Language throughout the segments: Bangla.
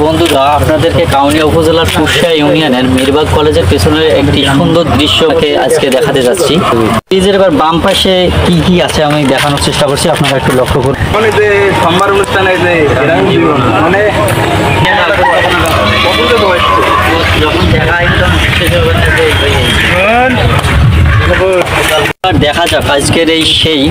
বন্ধুরা, আপনাদেরকে কাউনিয়া উপজেলার কুশিয়া ইউনিয়নের মিরবাগ কলেজের পেছনের একটি সুন্দর দৃশ্যকে আজকে দেখাতে যাচ্ছি। ব্রিজের এবার বাম পাশে কি কি আছে আমি দেখানোর চেষ্টা করছি, আপনারা একটু লক্ষ্য করুন। সোমবার অনুষ্ঠানে মানে যখন দেখা যাক আজকের এই সেই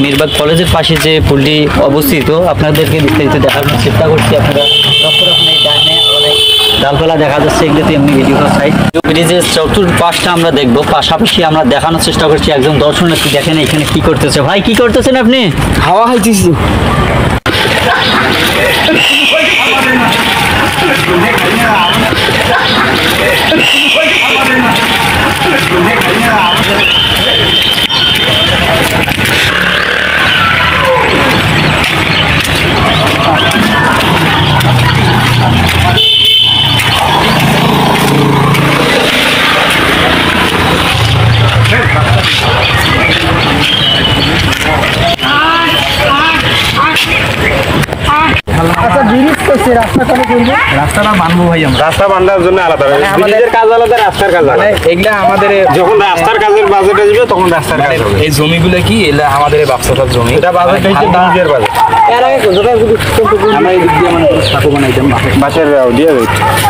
মিরবাগ কলেজের পাশে যে পুলটি অবস্থিত, আপনাদেরকে বিস্তারিত দেখানোর চেষ্টা করছি। আপনারা লক্ষ্য রাখুন, এই ডানে অনেক ডালপালা দেখা যাচ্ছে, এগুলোতে এমনি ভিডিও সাইড। ব্রিজের চতুর্পাশটা আমরা দেখবো, পাশাপাশি আমরা দেখানোর চেষ্টা করছি একজন দর্শনার্থী। দেখেন এখানে কি করতেছে। ভাই কি করতেছেন আপনি? হাওয়া খাইতেছি। আচ্ছা, ব্রিজ করছে, রাস্তা করে করবো, রাস্তাটা বানবো ভাই। আমরা রাস্তা বান্ধার জন্য আলাদা, ব্রিজের কাজ আলাদা, রাস্তার কাজ আলাদা। এগুলা আমাদের যখন রাস্তার কাজের বাজেট আসবে তখন রাস্তার কাজ হবে। এই জমিগুলো কি এলা আমাদের ব্যবসাটার জমি, এটা বাজেট হচ্ছে ব্রিজের বাজেট। আমরা এই দিক দিয়ে মানে সাঁকো বানাইতাম বাসের দিয়ে দেয়।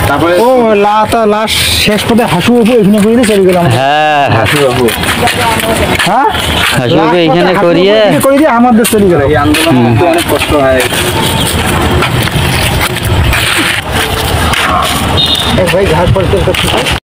তারপরে ও লাস্ট শেষ পথে হাসু বাবু এখানে করে চলে গেলাম। হ্যাঁ, হাসু বাবু, হ্যাঁ হাসুকে এখানে করিয়ে করে দিয়ে আমাদের চলে গেল। এই আন্দোলন করতে অনেক কষ্ট হয়। ভাই ঘাট পড়তে